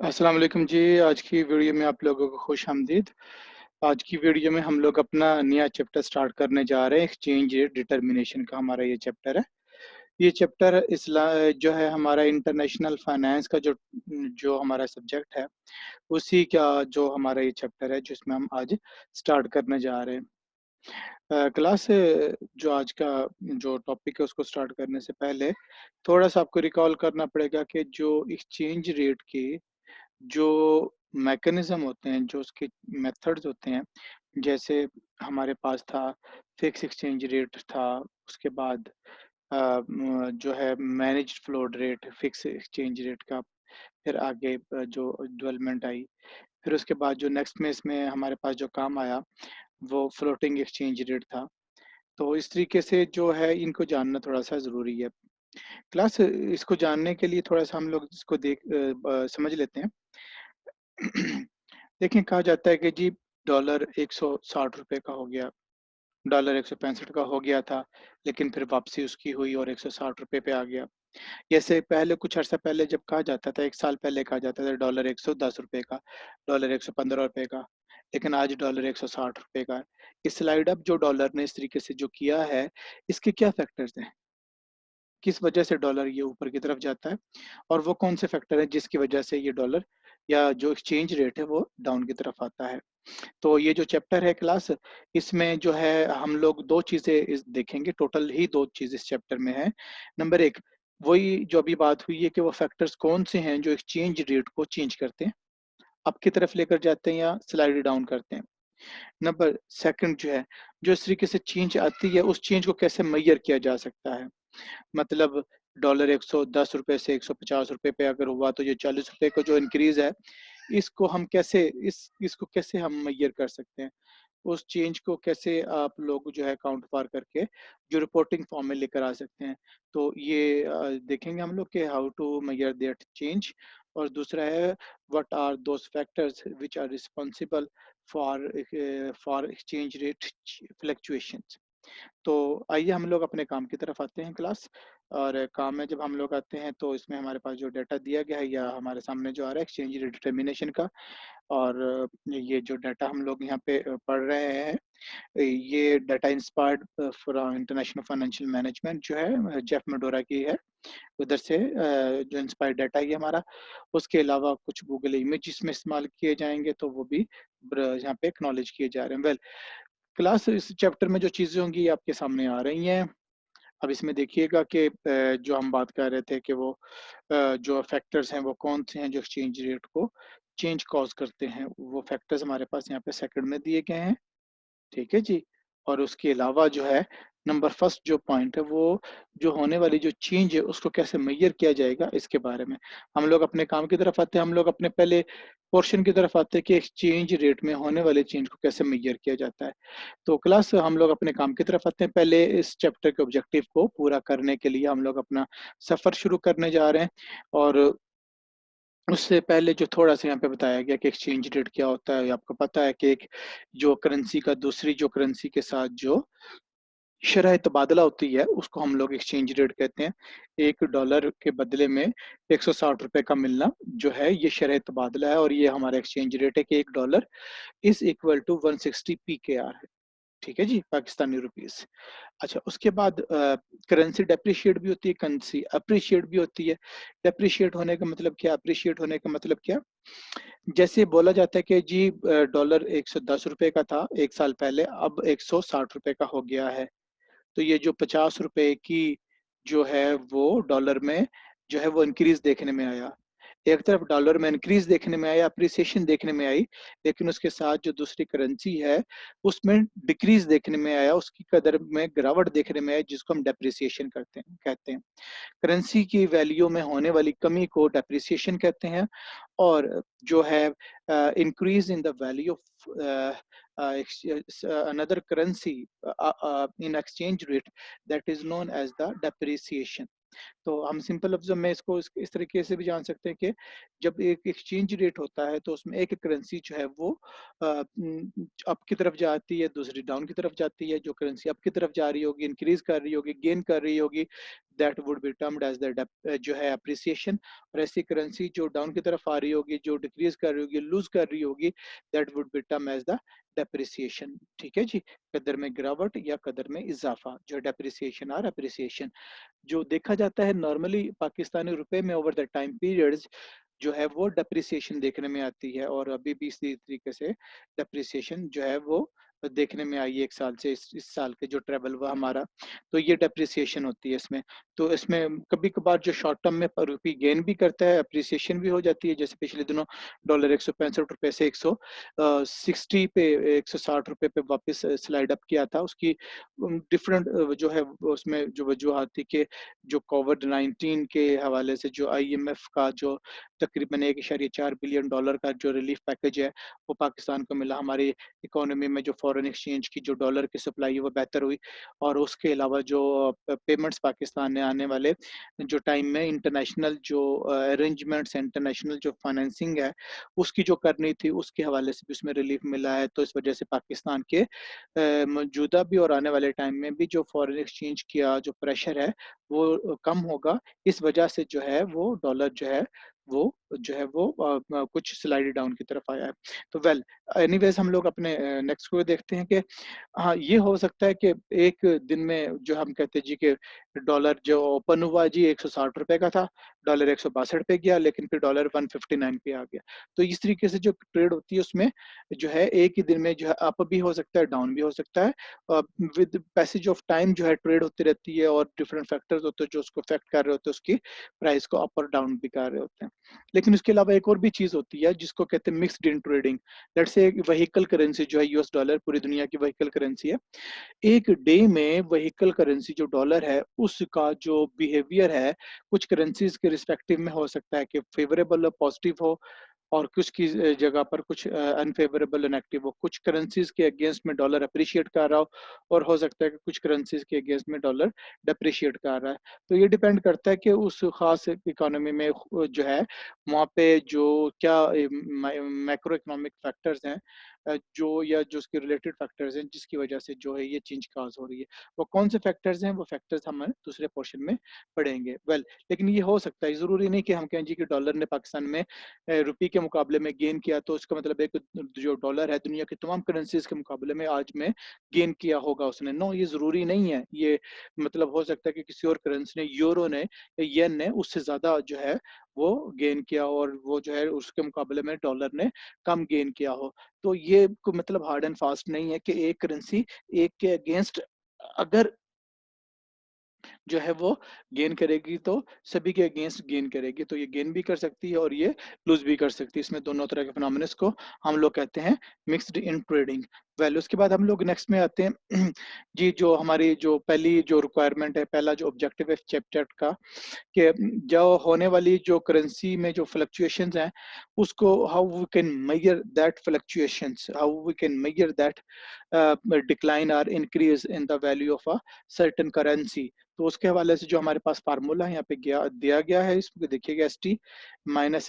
अस्सलाम वालेकुम जी। आज की वीडियो में आप लोगों को खुश-आमदीद। आज की वीडियो में हम लोग अपना नया चैप्टर स्टार्ट करने जा रहे हैं। एक्सचेंज रेट डिटरमिनेशन का हमारा ये चैप्टर है। ये चैप्टर जो है हमारा इंटरनेशनल फाइनेंस का जो हमारा सब्जेक्ट है, उसी का जो हमारा ये चैप्टर है जिसमें हम आज स्टार्ट करने जा रहे हैं। क्लास जो आज का जो टॉपिक है उसको स्टार्ट करने से पहले थोड़ा-सा आपको रिकॉल करना पड़ेगा कि जो एक्सचेंज रेट के जो मैकेनिज़्म होते हैं, जो उसके मेथड्स होते हैं, जैसे हमारे पास था फिक्स एक्सचेंज रेट था, उसके बाद जो है managed float rate, fix exchange rate का, फिर आगे जो डेवलपमेंट आई, फिर उसके बाद जो नेक्स्ट में इसमें हमारे पास जो काम आया, वो फ्लोटिंग एक्सचेंज रेट था। तो इस तरीके से जो है इनको जानना थोड़ा-सा ज़रूरी है। क्लास इसको जानने के लिए थोड़ा-सा हम लोग इसको समझ लेते हैं। देखिए, कहा जाता है कि जी डॉलर ₹160 का हो गया, डॉलर 165 का हो गया था, लेकिन फिर वापसी उसकी हुई और ₹160 पे आ गया। जैसे पहले कुछ अर्सा पहले जब कहा जाता था, 1 साल पहले कहा जाता था डॉलर ₹110 का, डॉलर ₹115 का, लेकिन आज डॉलर ₹160 का है। इस स्लाइड अप जो डॉलर ने इस तरीके से जो किया है, इसके क्या फैक्टर्स हैं? किस वजह से डॉलर ये ऊपर की तरफ जाता है और वो कौन से फैक्टर हैं जिसकी वजह से ये डॉलर या जो एक्सचेंज रेट है वो डाउन की तरफ आता है। तो ये जो चैप्टर है क्लास, इसमें जो है हम लोग 2 चीज़ें इस देखेंगे, टोटल ही 2 चीज़ इस चैप्टर में है। नंबर 1 वही जो अभी बात हुई है कि वो फैक्टर्स कौन से हैं जो एक्सचेंज रेट को चेंज करते हैं, अप की तरफ लेकर जाते हैं या स्लाइड डाउन करते हैं। नंबर 2 जो है, जो इस तरीके से चेंज आती है उस चेंज को कैसे मेज़र किया जा सकता है। मतलब डॉलर ₹110 से ₹150 पे अगर हुआ तो ये ₹40 का जो इंक्रीज़ है, इसको हम कैसे इसको कैसे हम मेज़र कर सकते हैं? उस चेंज को कैसे आप लोग जो है काउंट पार करके जो रिपोर्टिंग फॉर्म में लेकर आ सकते हैं। तो ये देखेंगे हम लोग कि how to measure that change और दूसरा है what are those factors which are responsible for exchange rate fluctuations. तो आइए हम लोग अपने काम की तरफ आते हैं क्लास। और काम में जब हम लोग आते हैं तो इसमें हमारे पास जो डाटा दिया गया है या हमारे सामने जो आ रहा है एक्सचेंज रेट डिटरमिनेशन का। और ये जो डाटा हम लोग यहाँ पे पढ़ रहे हैं, ये data inspired from international financial management जो है जेफ मेडोरा की है। उधर से जो इंस्पायर्ड डाटा है ये हमारा। उसके अलावा कुछ गूगल इमेज इसमें इस्तेमाल किए जाएंगे तो वो भी यहाँ पे एक्नॉलेज किए जा रहे हैं। वेल, क्लास इस चैप्टर में जो चीज़ें होंगी ये आपके सामने आ रही हैं। अब इसमें देखिएगा कि जो हम बात कर रहे थे कि वो जो फैक्टर्स हैं वो कौन से हैं जो एक्सचेंज रेट को चेंज कॉज़ करते हैं। वो फैक्टर्स हमारे पास यहाँ पे सेकंड में दिए गए हैं। ठीक है जी। और उसके अलावा जो है नंबर फर्स्ट जो पॉइंट है वो जो होने वाली जो चेंज है उसको कैसे मेज़र किया जाएगा इसके बारे में। हम लोग अपने काम की तरफ आते हैं, हम लोग अपने पहले पोर्शन की तरफ आते हैं कि एक्सचेंज रेट में होने वाले चेंज को कैसे मेज़र किया जाता है। तो क्लास हम लोग अपने काम की तरफ आते हैं। पहले इस चैप्टर के ऑब्जेक्टिव को पूरा करने के लिए हम लोग अपना सफ़र शुरू करने जा रहे हैं। और उससे पहले जो थोड़ा-सा यहाँ पे बताया गया कि एक्सचेंज रेट क्या होता है, आपको पता है कि एक जो करेंसी का दूसरी जो करेंसी के साथ जो शरह तबादला होती है, उसको हम लोग एक्सचेंज रेट कहते हैं। $1 के बदले में ₹160 का मिलना जो है, ये शरह तबादला है और ये हमारा एक्सचेंज रेट है कि $1 इज़ इक्वल टू 160 पीकेआर है। ठीक है जी, पाकिस्तानी रुपीज़। अच्छा, उसके बाद करेंसी डेप्रिशिएट भी होती है, करेंसी एप्रिशिएट भी होती है। डेप्रिशिएट होने का मतलब क्या? एप्रिशिएट होने का मतलब क्या? जैसे बोला जाता है कि जी डॉलर ₹110 का था 1 साल पहले, अब ₹160 का हो गया है। तो ये जो ₹50 की जो है वो डॉलर में जो है वो इंक्रीज़ देखने में आया। एक तरफ डॉलर में इंक्रीज़ देखने में आया, एप्रिसिएशन देखने में आई, लेकिन उसके साथ जो दूसरी करेंसी है, उसमें डिक्रीज़ देखने में आया, उसकी कदर में गिरावट देखने में आई जिसको हम डेप्रिसिएशन कहते हैं। करेंसी की वैल्यू में होने वाली कमी को डेप्रिसिएशन कहते हैं। और जो है increase in the value of another currency in exchange rate, that is known as the depreciation. तो हम सिंपल लफ्ज़ों में इसको इस तरीके से भी जान सकते हैं कि जब एक एक्सचेंज रेट होता है तो उसमें एक करेंसी जो है वो अप की तरफ जाती है, दूसरी डाउन की तरफ जाती है। जो करेंसी अप की तरफ जा रही होगी, इंक्रीज़ कर रही होगी, गेन कर रही होगी, that would be termed as the जो है एप्रिसिएशन। और ऐसी करेंसी जो डाउन की तरफ आ रही होगी, जो डिक्रीज़ कर रही होगी, लूज़ कर रही होगी, that would be term as the depreciation. ठीक है जी? कदर में गिरावट या कदर में इज़ाफ़ा, जो डेप्रिसिएशन और एप्रिसिएशन। जो देखा जाता है नॉर्मली पाकिस्तानी रुपए में ओवर द टाइम पीरियड्स जो है वो डेप्रिसिएशन देखने में आती है, और अभी भी इसी तरीके से डेप्रिसिएशन जो है वो देखने में आई है 1 साल से इस साल के जो ट्रेवल हुआ हमारा, तो ये डेप्रिसिएशन होती है इसमें। तो इसमें कभी-कभार जो शॉर्ट टर्म में रुपी गेन भी करता है, एप्रिसिएशन भी हो जाती है। जैसे पिछले दिनों डॉलर ₹165 से 60 पे ₹160 पे वापस स्लाइड अप किया था। उसकी डिफरेंट जो है उसमें जो वजूहात थी कि जो कोविड-19 के हवाले से जो आईएमएफ का जो तकरीबन $1.4 बिलियन का जो रिलीफ पैकेज है, वो पाकिस्तान को मिला। हमारी इकोनॉमी में जो फॉरेन एक्सचेंज की जो डॉलर की सप्लाई है वो बेहतर हुई, और उसके अलावा जो पेमेंट्स पाकिस्तान ने आने वाले जो टाइम में इंटरनेशनल जो अरेंजमेंट्स, इंटरनेशनल जो फाइनेंसिंग है, उसकी जो करनी थी उसके हवाले से भी उसमें रिलीफ मिला है। तो इस वजह से पाकिस्तान के मौजूदा भी और आने वाले टाइम में भी जो फॉरेन एक्सचेंज का जो प्रेशर है वो कम होगा। इस वजह से जो है वो डॉलर जो है वो कुछ स्लाइड डाउन की तरफ आया है। तो एनीवेज़ हम लोग अपने नेक्स्ट को देखते हैं कि हाँ, ये हो सकता है कि एक दिन में जो हम कहते हैं जी कि डॉलर जो ओपन हुआ जी ₹160 का था, डॉलर 162 पे गया, लेकिन फिर डॉलर 159 पे आ गया। तो इस तरीके से जो ट्रेड होती है उसमें जो है एक ही दिन में जो है अप भी हो सकता है, डाउन भी हो सकता है। विद पैसेज ऑफ टाइम जो है ट्रेड होती रहती है, और डिफरेंट फैक्टर्स होते हैं जो उसको अफेक्ट कर रहे होते हैं, उसकी प्राइस को अप और डाउन भी कर रहे होते हैं। लेकिन उसके अलावा एक और भी चीज़ होती है जिसको कहते हैं mixed in trading. Let's say vehicle currency जो है यूएस डॉलर पूरी दुनिया की व्हीकल करेंसी है। एक डे में व्हीकल करेंसी जो डॉलर है, उसका जो बिहेवियर है, कुछ करेंसीज़ के रिस्पेक्टिव में हो सकता है कि फेवरेबल और पॉजिटिव हो, और कुछ की जगह पर कुछ अनफेवरेबल नेगेटिव हो। कुछ करेंसीज़ के अगेंस्ट में डॉलर एप्रिशिएट कर रहा हो, और हो सकता है कि कुछ करेंसीज़ के अगेंस्ट में डॉलर डेप्रिशिएट कर रहा है। तो ये डिपेंड करता है कि उस ख़ास इकोनॉमी में जो है, वहाँ पे जो क्या मैक्रो इकोनॉमिक फैक्टर्स हैं, जो या जो उसके रिलेटेड फैक्टर्स हैं जिसकी वजह से जो है ये चेंज कॉज़ हो रही है। वो कौन से फैक्टर्स हैं, वो फैक्टर्स हम दूसरे पोर्शन में पढ़ेंगे। लेकिन ये हो सकता है, ज़रूरी नहीं कि हम कहें जी कि डॉलर ने पाकिस्तान में रुपये के मुकाबले में गेन किया, तो इसका मतलब है कि जो डॉलर है दुनिया की तमाम करेंसीज़ के मुकाबले में आज में गेन किया होगा उसने। नो, ये ज़रूरी नहीं है। ये मतलब हो सकता है कि किसी और करेंसी ने, यूरो ने, येन ने उससे ज़्यादा जो है वो गेन किया, और वो जो है उसके मुकाबले में डॉलर ने कम गेन किया हो। तो ये मतलब हार्ड एंड फास्ट नहीं है कि एक करेंसी एक के अगेंस्ट अगर जो है वो गेन करेगी तो सभी के अगेंस्ट गेन करेगी, तो ये गेन भी कर सकती है और ये लूज भी कर सकती है। इसमें दोनों तरह के फिनोमिनस को हम लोग कहते हैं मिक्स्ड इन ट्रेडिंग। उसके बाद हम लोग नेक्स्ट में आते हैं जी, जो हमारी जो पहली जो रिक्वायरमेंट है, पहला जो ऑब्जेक्टिव है चैप्टर का, कि जो होने वाली जो करेंसी में जो फ्लक्चुएशंस हैं, उसको how we can measure that fluctuations, how we can measure that decline और increase in the value of a certain currency. तो उसके हवाले से जो हमारे पास फार्मूला यहाँ पे दिया गया है, इसमें देखिएगा ST-1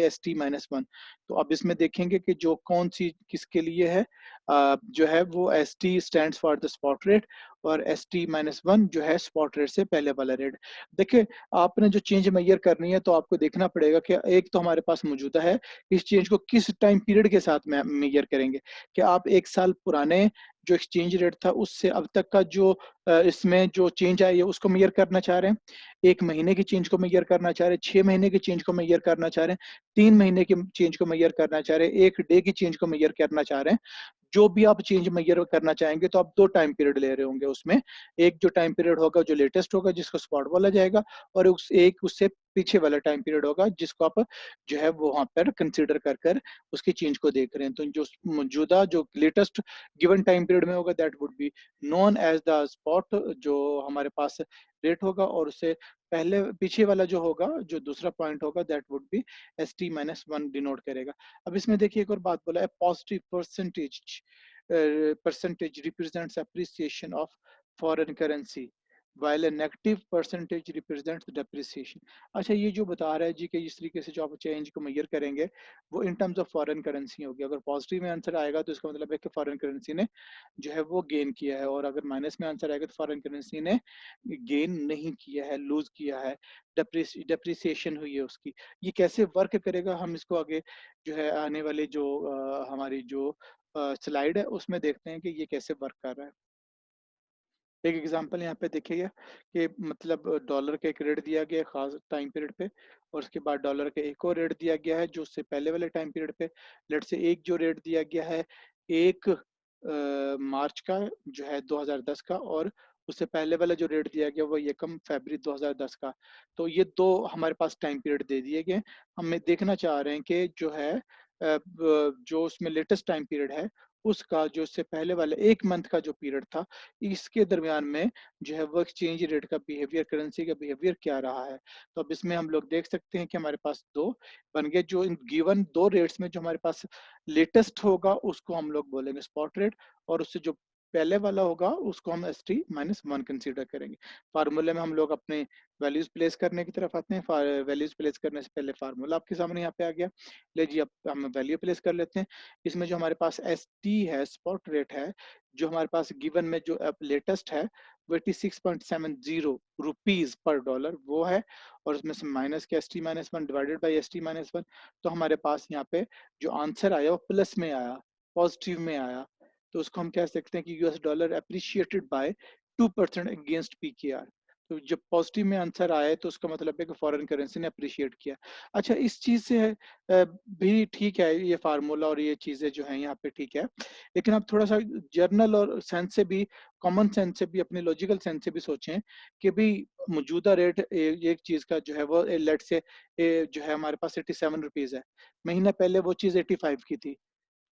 ST/1। तो अब इसमें देखेंगे कि जो कौन सी किसके लिए है, जो है वो ST stands for the spot rate, और ST-1 जो है स्पॉट रेट से पहले वाला रेट। देखिए, आपने जो चेंज मेजर करनी है तो आपको देखना पड़ेगा कि एक तो हमारे पास मौजूदा है, इस चेंज को किस टाइम पीरियड के साथ में मेजर करेंगे। क्या आप 1 साल पुराने जो एक्सचेंज रेट था उससे अब तक का जो इसमें जो चेंज आई है उसको मेजर करना चाह रहे हैं, 1 महीने की चेंज को मेजर करना चाह रहे हैं, 6 महीने की चेंज को मेजर करना चाह रहे हैं, 3 महीने की चेंज को मेजर करना चाह रहे हैं, 1 डे की चेंज को मेजर करना चाह रहे हैं। जो भी आप चेंज मेजर करना चाहेंगे तो आप 2 टाइम पीरियड ले रहे होंगे उसमें। एक जो टाइम पीरियड होगा जो लेटेस्ट होगा जिसको स्पॉट बोला जाएगा, और उससे पीछे वाला टाइम पीरियड होगा जिसको आप जो है वो वहाँ पर कंसीडर कर उसकी चेंज को देख रहे हैं। तो जो मौजूदा जो लेटेस्ट गिवन टाइम पीरियड में होगा that would be known as the spot, जो हमारे पास रेट होगा, और उससे पहले पीछे वाला जो होगा, जो दूसरा पॉइंट होगा that would be ST-1 denote करेगा। अब इसमें देखिए एक और बात बोला है, positive percentage represents appreciation of foreign currency. While a negative percentage represents depreciation. अच्छा, ये जो बता रहा है जी कि इस तरीके से जो आप चेंज को मेजर करेंगे वो in terms of foreign currency होगी। अगर पॉजिटिव में आंसर आएगा तो इसका मतलब है कि फॉरेन करेंसी ने जो है वो गेन किया है, और अगर माइनस में आंसर आएगा तो फॉरेन करेंसी ने गेन नहीं किया है, लूज किया है, डेप्रिसिएशन हुई है उसकी। ये कैसे वर्क करेगा हम इसको आगे जो है आने वाले जो हमारी जो स्लाइड है उसमें देखते हैं कि ये कैसे वर्क कर रहा है। एक एग्जांपल यहाँ पे देखिएगा कि मतलब डॉलर का एक रेट दिया गया है खास टाइम पीरियड पे, और उसके बाद डॉलर का एक और रेट दिया गया है जो उससे पहले वाले टाइम पीरियड पे। लेट से एक जो रेट दिया गया है एक मार्च का जो है 2010 का, और उससे पहले वाला जो रेट दिया गया वो ये कम फरवरी 2010 का। तो ये दो हमारे पास टाइम पीरियड दे दिए गए। हमें देखना चाह रहे हैं कि जो है जो उसमें लेटेस्ट टाइम पीरियड है उसका जो उससे पहले वाला एक मंथ का जो पीरियड था इसके दरमियान में जो है वो एक्सचेंज रेट का बिहेवियर, करेंसी का बिहेवियर क्या रहा है। तो अब इसमें हम लोग देख सकते हैं कि हमारे पास दो बन गए। जो इन गिवन दो रेट्स में जो हमारे पास लेटेस्ट होगा उसको हम लोग बोलेंगे स्पॉट रेट, और उससे जो पहले वाला होगा उसको हम S T minus one consider करेंगे। फार्मूले में हम लोग अपने वैल्यूज प्लेस करने की तरफ आते हैं। वैल्यूज प्लेस करने से पहले फार्मूला आपके सामने यहाँ पे आ गया। ले जी, अब हम वैल्यू प्लेस कर लेते हैं। इसमें जो हमारे पास एस टी है, स्पॉट रेट है, जो हमारे पास गिवन में जो अब लेटेस्ट है वो 86.70 रुपीज पर डॉलर वो है, और उसमें से माइनस के S T minus one divided by S T minus one. तो हमारे पास यहाँ पे जो आंसर आया वो प्लस में आया, पॉजिटिव में आया। तो उसको हम कह सकते हैं कि US dollar appreciated by 2% against PKR. तो जब पॉजिटिव में आंसर आए तो उसका मतलब है कि फॉरेन करेंसी ने अप्रिशिएट किया। अच्छा, इस चीज से भी ठीक है ये फार्मूला और ये चीजें जो है यहाँ पे ठीक है, लेकिन आप थोड़ा सा जर्नल और सेंस से भी, कॉमन सेंस से भी, अपने लॉजिकल सेंस से भी सोचें कि भी मौजूदा रेट एक चीज का जो है वो लेट से जो है हमारे पास 87 रुपीज है, महीना पहले वो चीज 85 की थी।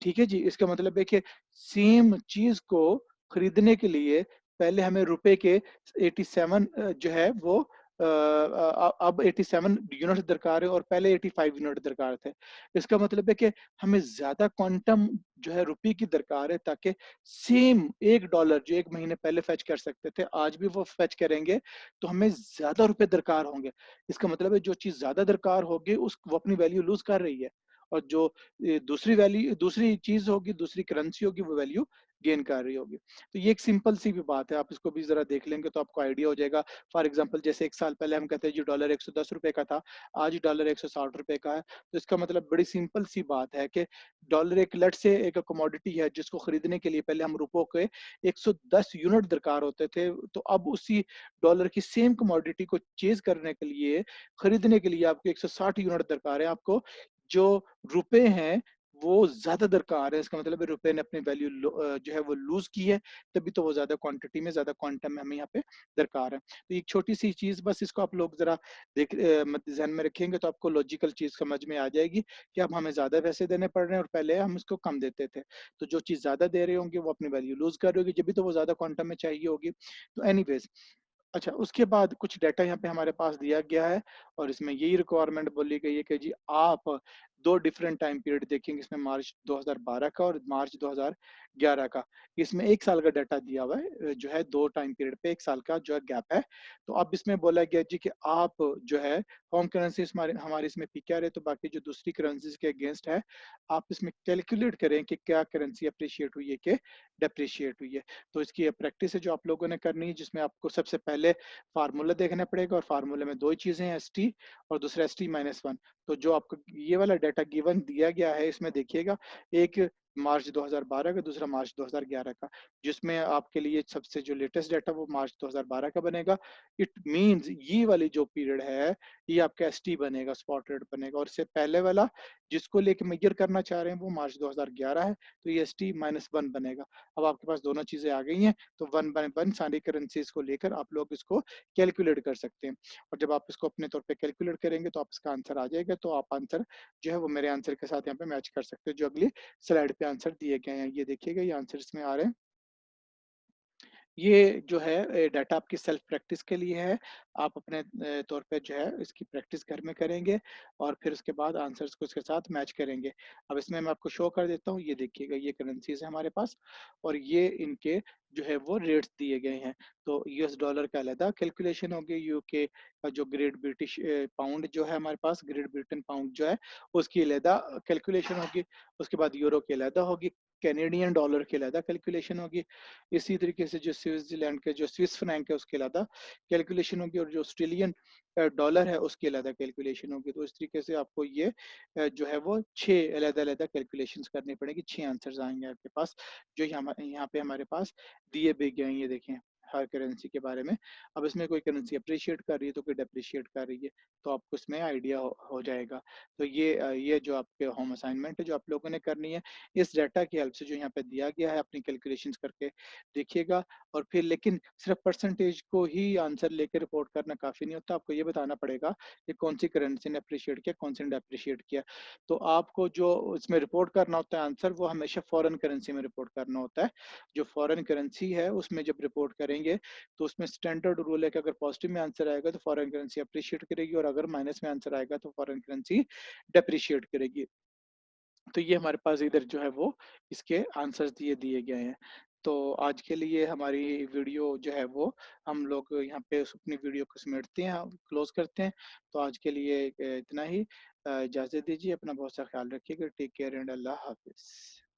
ठीक है जी, इसका मतलब है कि सेम चीज को खरीदने के लिए पहले हमें रुपए के 87 जो है वो अब 87 यूनिट दरकार है और पहले 85 यूनिट दरकार थे। इसका मतलब है कि हमें ज्यादा क्वांटम जो है रुपए की दरकार है, ताकि सेम $1 जो एक महीने पहले फेच कर सकते थे आज भी वो फेच करेंगे, तो हमें ज्यादा रुपए दरकार होंगे। इसका मतलब है जो चीज ज्यादा दरकार होगी उस वो अपनी वैल्यू लूज कर रही है, और जो दूसरी वैल्यू, दूसरी चीज होगी, दूसरी करेंसी होगी, वो वैल्यू गेन कर रही होगी। तो ये एक सिंपल सी भी बात है, आप इसको भी जरा देख लेंगे तो आपको आइडिया हो जाएगा। फॉर एग्जांपल जैसे एक साल पहले हम कहते हैं जी डॉलर 110 रुपए का था, आज डॉलर 160 रुपए का है। तो इसका मतलब बड़ी सिंपल सी बात है कि डॉलर एक लट से एक कमोडिटी है जिसको खरीदने के लिए पहले हम रुपयों के 110 यूनिट दरकार होते थे, तो अब उसी डॉलर की सेम कमोडिटी को चेज करने के लिए, खरीदने के लिए आपको 160 यूनिट दरकार है। आपको जो रुपए हैं वो ज्यादा दरकार है, इसका मतलब है रुपए ने अपनी वैल्यू जो है वो लूज की है, तभी तो वो ज्यादा क्वांटिटी में, ज्यादा क्वांटम में हमें यहाँ पे दरकार है। तो एक छोटी सी चीज बस, इसको आप लोग जरा देख ध्यान में रखेंगे तो आपको लॉजिकल चीज समझ में आ जाएगी कि अब हमें ज्यादा पैसे देने पड़ रहे हैं और पहले हम इसको कम देते थे। तो जो चीज ज्यादा दे रहे होंगे वो अपनी वैल्यू लूज कर रही होगी, जब भी तो वो ज्यादा क्वांटम में चाहिए होगी। तो एनीवेज, अच्छा, उसके बाद कुछ डाटा यहाँ पे हमारे पास दिया गया है, और इसमें यही रिक्वायरमेंट बोली गई है कि जी आप दो डिफरेंट टाइम पीरियड देखेंगे, इसमें मार्च 2012 का और मार्च 2011 का। इसमें एक साल का डाटा दिया हुआ है, जो है दो टाइम पीरियड पे एक साल का जो है गैप है। तो अब इसमें बोला गया जी कि आप जो है होम करेंसी हमारे हमारे इसमें पीकेआर है, तो बाकी जो दूसरी करेंसीज के अगेंस्ट है आप इसमें कैलकुलेट करें कि क्या करेंसी अप्रिशिएट हुई है कि डेप्रिशिएट हुई है। तो इसकी प्रैक्टिस है जो आप लोगों ने करनी है, जिसमें आपको सबसे पहले फार्मूला देखना पड़ेगा, और फार्मूले में दो ही चीजें हैं, एस टी और दूसरा एस टी माइनस वन। तो जो आपको ये वाला डाटा गिवन दिया गया है इसमें देखिएगा, एक मार्च 2012 का, दूसरा मार्च 2011 का, जिसमें आपके लिए सबसे जो लेटेस्ट डाटा वो मार्च 2012 का बनेगा। इट मींस ये वाली जो पीरियड है ये आपका एस टी बनेगा, स्पॉट रेट बनेगा, और इससे पहले वाला जिसको लेके मेजर करना चाह रहे हैं वो मार्च 2011 है, तो ये एस टी माइनस वन बनेगा। अब आपके पास दोनों चीजें आ गई हैं, तो वन बाय वन सारी करेंसीज को लेकर आप लोग इसको कैलकुलेट कर सकते हैं, और जब आप इसको अपने तौर पे कैलकुलेट करेंगे तो आप इसका आंसर आ जाएगा। तो आप आंसर जो है वो मेरे आंसर के साथ यहाँ पे मैच कर सकते हैं जो अगली स्लाइड पे आंसर दिए गए हैं। ये देखिएगा, ये आंसर इसमें आ रहे हैं। ये जो है डाटा आपकी सेल्फ प्रैक्टिस के लिए है। आप अपने तौर पे जो है इसकी प्रैक्टिस घर में करेंगे और फिर उसके बाद आंसर्स को इसके साथ मैच करेंगे। अब इसमें मैं आपको शो कर देता हूँ, ये देखिएगा ये करेंसीज़ है हमारे पास और ये इनके जो है वो रेट्स दिए गए हैं। तो यूएस डॉलर का अलग कैलकुलेशन होगी, यूके का जो ग्रेट ब्रिटिश पाउंड जो है हमारे पास, ग्रेट ब्रिटेन पाउंड जो है उसकी अलग कैलकुलेशन होगी। उसके बाद यूरो की अलग होगी, कैनेडियन डॉलर की अलग कैलकुलेशन होगी। इसी तरीके से जो स्विट्जरलैंड के जो स्विस फ्रैंक है उसके अलावा कैलकुलेशन होगी और जो ऑस्ट्रेलियन डॉलर है उसकी अलग कैलकुलेशन होगी। तो इस तरीके से आपको ये जो है वो 6 अलग-अलग कैलकुलेशंस करनी पड़ेगी, 6 आंसर्स आएँगे आपके पास, जो यहाँ पे हमारे पास दिए भी गए हैं, ये देखें हर करेंसी के बारे में। अब इसमें कोई करेंसी अप्रिशिएट कर रही है तो कोई डेप्रिशिएट कर रही है, तो आपको इसमें आइडिया हो जाएगा। तो ये जो आपके होम असाइनमेंट है जो आप लोगों ने करनी है, इस डाटा की हेल्प से जो यहाँ पे दिया गया है अपनी कैलकुलेशंस करके देखिएगा और फिर लेकिन सिर्फ परसेंटेज को ही आंसर लेके रिपोर्ट करना काफ़ी नहीं होता, आपको ये बताना पड़ेगा कि कौन-सी करेंसी ने अप्रिशिएट किया, कौन-सी ने डेप्रिशिएट किया। तो आपको जो इसमें रिपोर्ट करना होता है आंसर, वो हमेशा फॉरेन करेंसी में रिपोर्ट करना होता है। जो फॉरेन करेंसी है, उसमें जब रिपोर्ट करेंगे, तो उसमें स्टैंडर्ड रूल है कि अगर पॉजिटिव में आंसर आएगा, तो फॉरेन करेंसी अप्रिशिएट करेगी और अगर माइनस में आंसर आएगा, तो फॉरेन करेंसी डेप्रिशिएट करेगी। तो ये हमारे पास इधर जो है वो इसके आंसर्स दिए दिए गए हैं। तो आज के लिए हमारी वीडियो जो है वो हम लोग यहाँ पे अपनी वीडियो को समेटते हैं, क्लोज़ करते हैं। तो आज के लिए इतना ही। इजाज़त दीजिए, अपना बहुत सा ख़्याल रखिएगा। टेक केयर एंड अल्लाह हाफ़िज़।